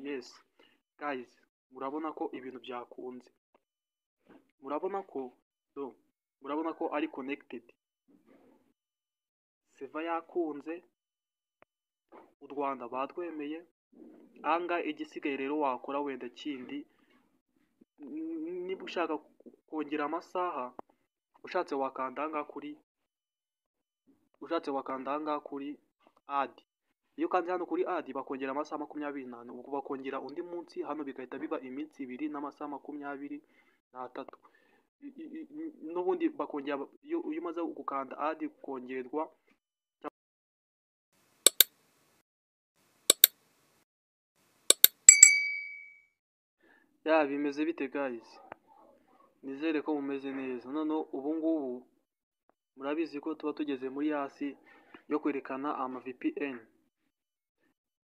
Yes guys, murabona ko ibintu byakunze, murabona ko ari connected, seva yakunze, u Rwanda batwemeye. Ahangaha igisigaye rero wakora wenda kindi, niba ushaka kongera amasaha, ushatse wakanda ahangaha kuri add. Iyo ukanze hano kuri add bakongera amasaha 24, ubwo bakongera undi munsi hano bigahita biba iminsi 2 n'amasaha 23. N'ubundi bakongera iyo umaze gukanda add kongerwa. Bimeze bite guys? Nizere ko mumeze neza. Noneho ubu ngubu murabizi ko tuba tugeze muri hasi yo kwerekana ama VPN.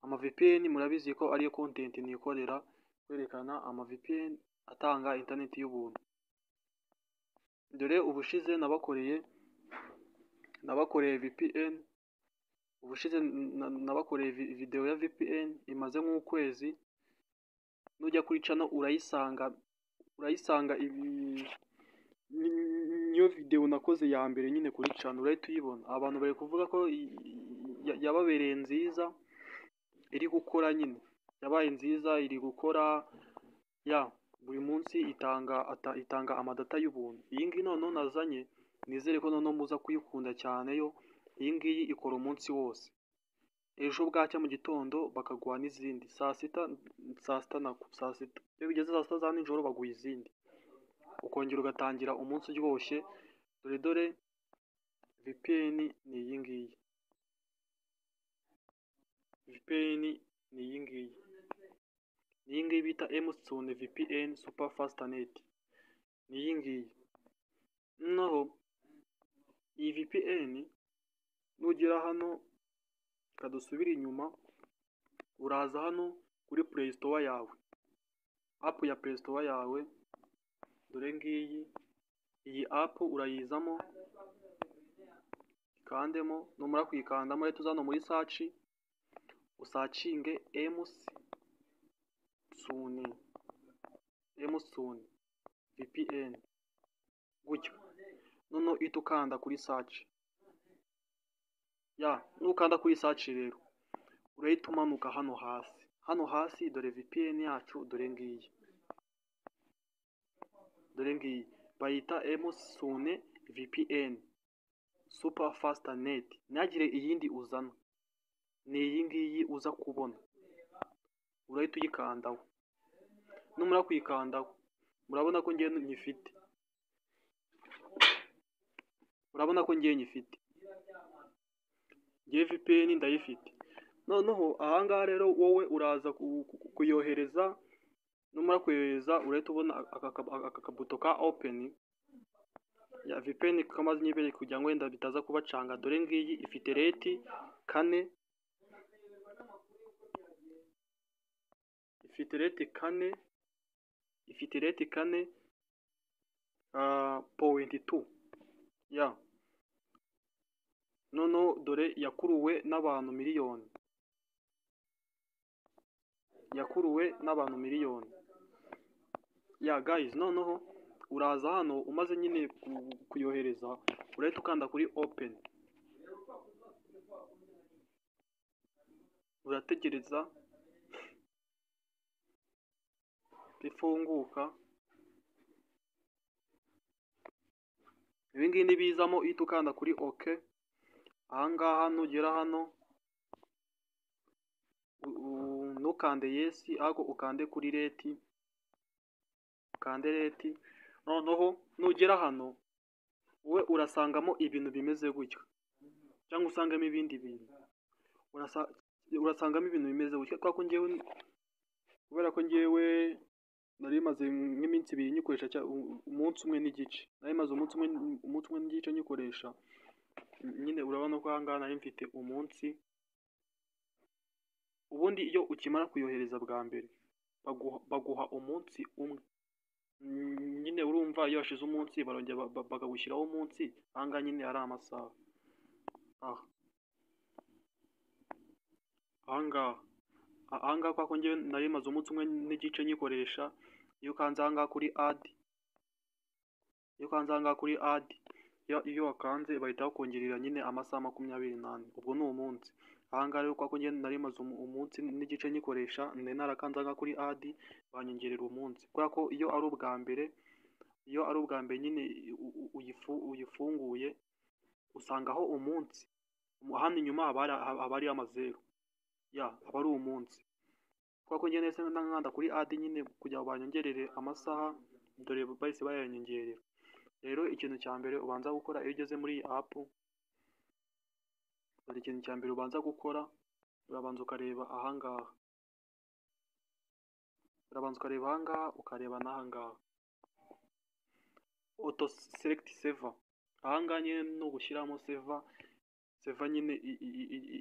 Ama VPN murabizi ko ariyo content nikorera, kwerekana ama VPN atanga internet y'ubuntu. Dore ubushize nabakoreye VPN, ubushize nabakoreye video ya VPN imaze nk'ukwezi. Nujya kuri channel urayisanga niyo video nakoze ya mbere nyine kuri channel, urahita uyibona. Abantu bari kuvuga ko yababereye nziza, iri gukora nyine, yabaye nziza, iri gukora buri munsi itanga amadata y'ubuntu. Iyi ngiyi noneho nazanye, nizere ko noneho muza kuyikunda cyane. Yo iyi ngiyi ikora umunsi wose, ejo bwacya mu gitondo bakaguha n'izindi saa sita. Iyo bigeze saa sita za nijoro baguha izindi, ukongera ugatangira umunsi uryoshye. Dore VPN ni iyi ngiyi, VPN ni iyi ngiyi bita Msone VPN Super Fast Net, ni iyi ngiyi. Naho iyi VPN nugera hano, kadusubira inyuma, uraza hano kuri Play Store yawe, app ya Play Store yawe. Dore ngiyi, iyi app urayizamo, ikandemo. Numara kuyikandamo rero tuzano muri search, usacinge Msone VPN gutyo. Noneho uhita ukanda kuri search. Nukanda kuri search rero urahita umanuka hano hasi, dore VPN yacu, dore ngiyi bayita Msone VPN Super Fast Net. Ntagire iyindi uzana, ni iyi ngiyi uza kubona, urahita uyikandaho. Numara kuyikandaho, murabona ko ngiye nyifite, ngiye VPN ndayifite. Noneho ahangaha rero wowe uraza kuyohereza. Numara kuyohereza urahita ubona aka kabuto ka open ya VPN kamaze nyibere kugira ngo wenda bitaza kubacanga. Dore ngiyi ifite rate 4, ifite rate 4.2. Noneho dore yakuruwe n'abantu miliyoni, guys. Noneho uraza hano, umaze nyine kuyohereza, urahita ukanda kuri open, urategereza bifunguka. Ibingibi nibizamo uhita ukanda kuri OK. Ahangaha nugera hano ntukande yes, ahubwo ukande kuri rate, Noneho nugera hano we urasangamo ibintu bimeze gutyo, cyangwa usangamo ibindi bintu. Urasangamo ibintu bimeze gutyo. Kubera ko ngewe nari maze nk'iminsi 2 nyikoresha, umunsi umwe n'igice, nari maze umunsi umwe n'igice nyikoresha nyine. Urabona ko ahangaha nari mfite umunsi. Ubundi iyo ukimara kuyohereza bwa mbere baguha umunsi umwe nyine. Urumva iyo hashize umunsi barongera bakagushyiraho umunsi. Ahangaha nyine ari amasaha. Ahangaha ahangaha kwa ko njyewe nari maze umunsi umwe n'igice nyikoresha, iyo ukanze ahangaha kuri add, iyo wakanze bahita bakongerera nyine amasaha 24, ubwo ni umunsi. Ahangaha rero kwa ko njyewe nari maze umunsi n'igice nyikoresha, nari narakanze ahangaha kuri add banyongerera umunsi, kubera ko iyo ari ubwa mbere nyine uyifunguye usangaho umunsi, hano inyuma haba ari amazeru, aba ari umunsi. Kubera ko njyewe nahise nkanda kuri add nyine kugira ngo banyongerere amasaha, dore bahise bayanyongerera. Rero ikintu cya mbere ubanza gukora iyo ugeze muri iyi app, ikintu cya mbere ubanza gukora, urabanza ukareba ahangaha, ukareba n'ahangaha auto select server. Ahangaha nyine ni ugushyiramo server nyine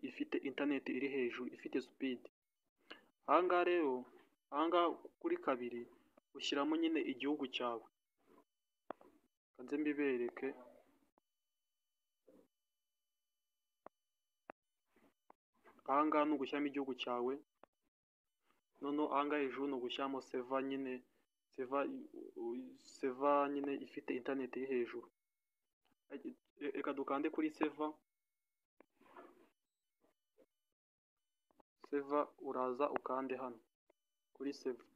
ifite internet iri hejuru, ifite speed. Ahangaha rero, ahangaha kuri kabiri ushyiramo nyine igihugu cyawe, kanze mbibereke. Ahangaha ni ugushyiramo igihugu cyawe, noneho ahangaha hejuru ni ugushyiramo server nyine ifite internet iri hejuru. Reka dukande kuri server, uraza ukande hano kuri server,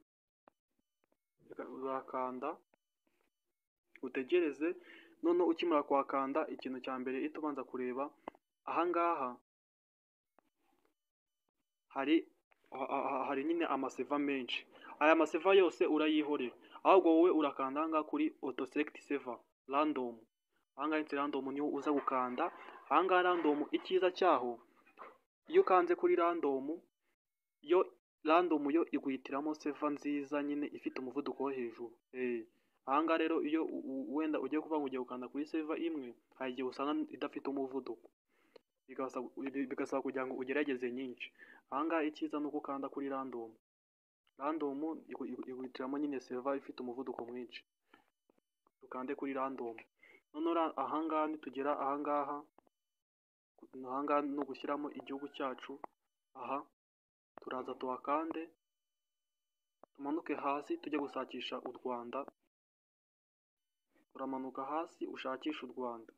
urakanda utegereze. Noneho ukimara kuhakanda, ikintu cya mbere uhita ubanza kureba ahangaha hari nyine amaseva menshi. Aya maseva yose urayihorera, ahubwo wowe urakanda ahangaha kuri auto select server random. Ahangaha ndetse random niho uza gukanda. Ahangaha random, icyiza cyaho iyo ukanze kuri random yo iguhitiramo server nziza nyine ifite umuvuduko wo hejuru. Ahangaha rero iyo wenda ugiye kuvuga ngo ugiye gukanda kuri server imwe, hari igihe usanga idafite umuvuduko, bigasaba kugira ngo ugerageze nyinshi. Ahangaha icyiza ni uko ukanda kuri random iguhitiramo nyine server ifite umuvuduko mwinshi. Dukande kuri random. Noneho ahangaha nitugera ahangaha ni ugushyiramo igihugu cyacu. Aha turaza tuhakande, tumanuke hasi tujye gushakisha u Rwanda. Uramanuka hasi ushakisha u Rwanda,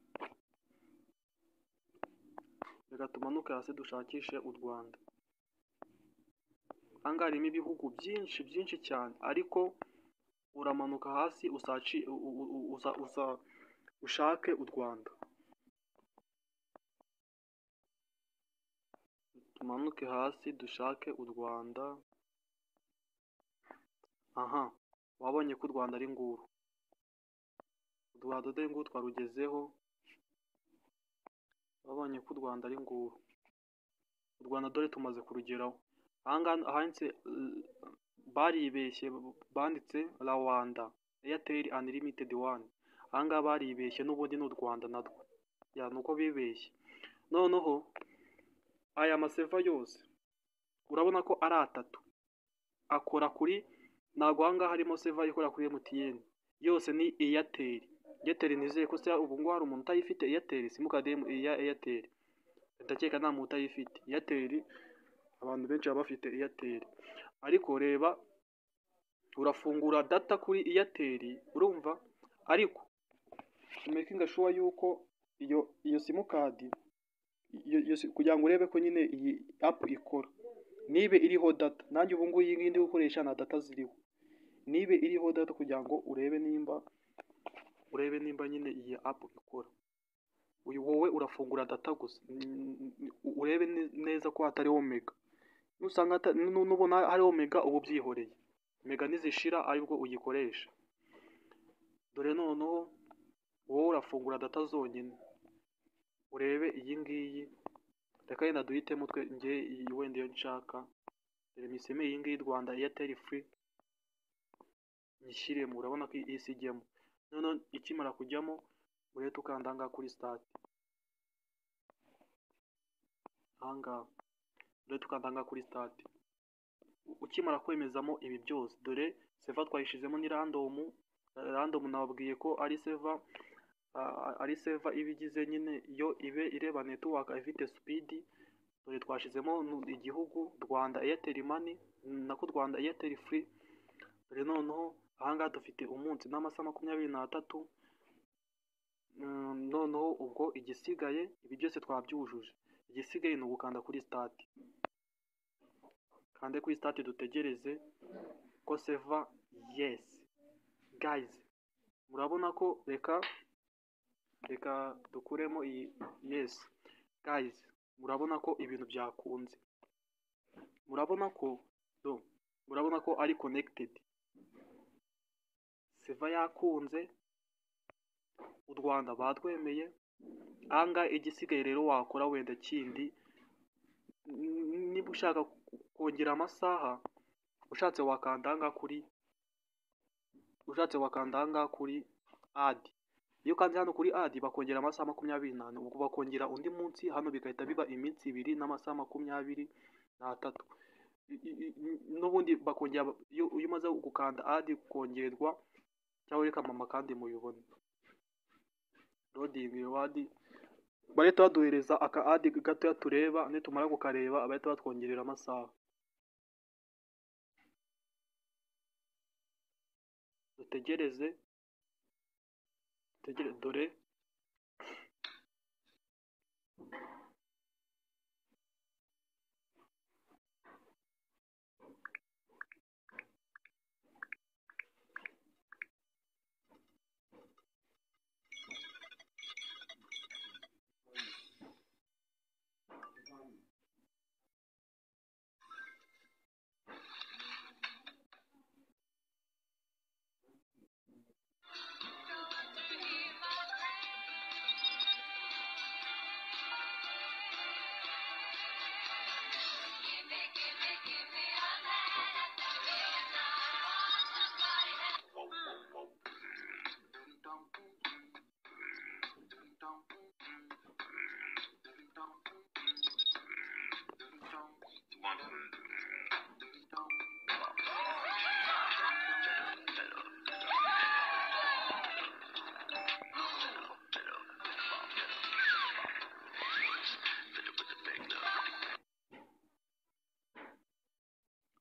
reka tumanuke hasi dushakishe u Rwanda. Ahangaha harimo ibihugu byinshi cyane, ariko uramanuka hasi ushake u Rwanda. Tumanuke hasi dushake u Rwanda. Aha, wabonye ko u Rwanda ari nguru. U Rwanda dore nguru twarugezeho. Wabonye ko u Rwanda ari nguru. U Rwanda dore tumaze kurugeraho. Ahangaha handitse baribeshye, banditse Rwanda Airtel Unlimited 1. Ahangaha baribeshye, n'ubundi ni u Rwanda narwo. Nuko bibeshye. Noneho aya maseva yose urabona ko ari atatu, akora kuri, ntabwo ahangaha harimo server ikora kuri MTN, yose ni Airtel. Nizeye ko ubu ngubu hari umuntu utayifite Airtel, simukadi ya Airtel, ndakeka nta muntu utayifite Airtel. Abantu benshi baba bafite Airtel, ariko reba, urafungura data kuri Airtel, urumva, ariko making sure yuko iyo simukadi kugira ngo urebe ko nyine iyi app ikora, nibe iriho data. Nanjye ubu ngubu iyi ngiyi ndi gukoresha nta data ziriho, nibe iriho data kugira ngo urebe nimba nyine iyi app ikora. Wowe urafungura data gusa, urebe neza ko hatariho mega. Nusanga nubona hariho mega, ubu byihoreye, mega nizishira aribwo uyikoresha. Dore noneho wowe urafungura data zonyine, urebe iyi ngiyi. Reka yenda duhitemo twe, njye iyi wenda iyo nshaka, dore miseme iyi ngiyi Rwanda Airtel free nyishyiremo. Urabona ko isi ijyemo. Noneho ikimara kujyamo, urahita ukanda ahangaha kuri start. Ahangaha urahita ukanda ahangaha kuri start. Ukimara kwemezamo ibi byose, dore server twayishizemo ni random. Nababwiye ko ari server iba igize nyine yo ibe ireba network ifite speed. dore twashizemo igihugu Rwanda Airtel Money nako Rwanda Airtel Free. Dore noneho ahangaha dufite umunsi n'amasaha 23. Noneho ubwo igisigaye ibi byose twabyujuje, igisigaye ni ugukanda kuri start. Kande kuri start dutegereze ko save. Yes guys, murabona ko reka dukuremo iyi. Yes guys, murabona ko ibintu byakunze, murabona ko ari connected, save yakunze, u Rwanda batwemeye. Anga igisigaye rero wakora wenda kindi, niba ushaka kongera amasaha, ushatse wakanda hanga kuri add. Iyo kandi hano kuri add bakongera amasaha 24, ubwo bakongera undi munsi hano bigahita biba iminsi 2 n'amasaha 23. N'ubundi bakongera iyo umaze gukanda add kongerwa cyangwa reka mama kandi muyibone loading reward. Bareta baduhereza aka add gato ya tureba, nitumara kukareba abayita batwongerera amasaha. Dutegereze dore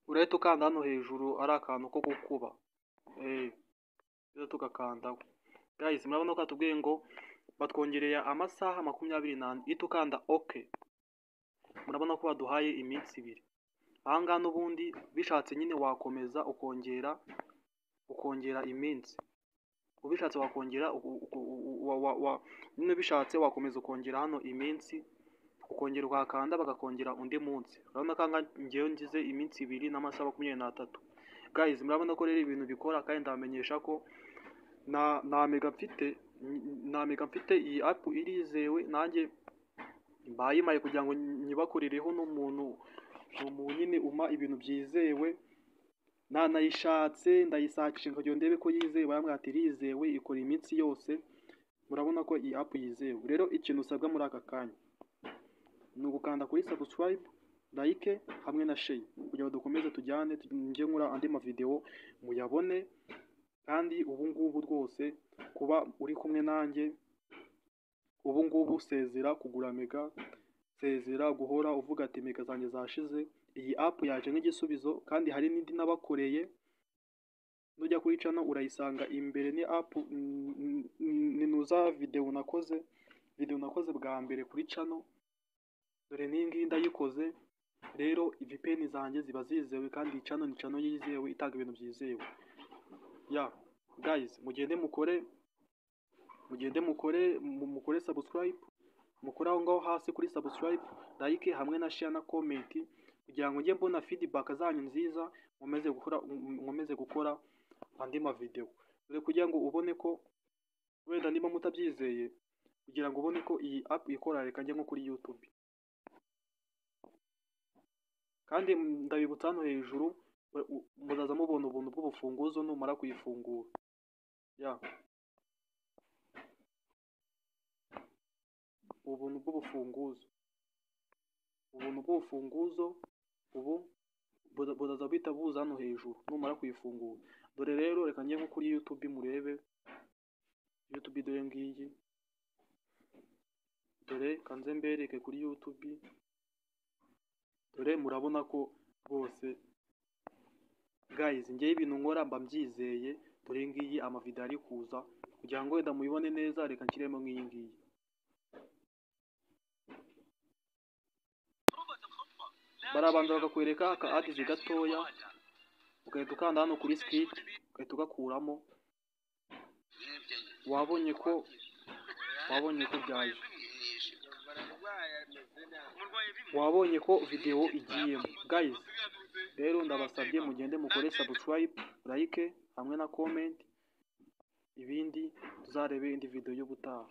urahita ukanda hano hejuru ari akantu ko gukuba, tugakandaho. Guys, murabona ko atubwiye ngo batwongereye amasaha 24. Ito ukanda OK, murabona ko baduhaye iminsi 2. Ahangaha n'ubundi bishatse nyine wakomeza ukongera iminsi, ubishatse wakongera nyine bishatse wakomeza ukongera hano iminsi, ukongera ukakanda bagakongera undi munsi. Urabona ko ngewe ngize iminsi 2 n'amasaha 23. Guys, murabona ko rero ibintu bikora, kandi ndamenyesha ko na mega mfite iyi app irizewe. Nanjye mbayimaye kugira ngo nyibakurireho n'umuntu nyine uma ibintu byizewe. Nanayishatse ndayisakisha kugira ndebe ko yizewe, bamwe ati irizewe, ikora iminsi yose. Murabona ko iyi app yizewe. Rero ikintu usabwa muri aka kanya ni ugukanda kuri subscribe, like hamwe na share kugira ngo dukomeze tujyane njye nkora andi mavideo muyabone. Kandi ubu ngubu rwose kuba uri kumwe nanjye, ubu ngubu sezera kugura mega, sezera guhora uvuga ati mega zanjye zashize. Iyi app yaje nk'igisubizo, kandi hari n'indi nabakoreye. Nujya kuri channel urayisanga imbere. Ni app ninuza video nakoze bwa mbere kuri channel. Dore ningi ndayikoze. Rero VPN zanjye ziba zizewe, kandi channel ni channel yizewe itanga ibintu byizewe. Guys, mugende mukore subscribe, mukore aho ngaho hasi kuri subscribe, like hamwe na share na comment, kugira ngo njye mbona feedback zanyu nziza, nkomeze gukora andi mavideo. Dore kugira ngo ubone ko wenda niba mutabyizeye, kugira ngo ubone ko iyi app ikora, reka njye nko kuri YouTube. Kandi ndabibutsa hano hejuru muzaza mubona ubuntu bw'ubufunguzo numara kuyifungura. Ubuntu bw'ubufunguzo ubu buzaza bita buza hano hejuru numara kuyifungura. Dore rero reka njye nko kuri YouTube murebe. YouTube dore ngiyi, dore kanze mbereke kuri YouTube. dore murabona ko rwose guys ngewe ibintu nkora mba mbyizeye. Dore ngiyi amavideo ari kuza kugira ngo wenda mubibone neza, reka nshyiremo nk'iyi ngiyi. Barabanza bakakwereka aka ads gatoya, ugahita ukanda hano kuri skip, ugahita ugakuramo. wabonye ko byaje, wabonye ko video igiyemo. Guys rero ndabasabye mugende mukore subscribe, like hamwe na comment, ibindi tuzarebe indi video y'ubutaha.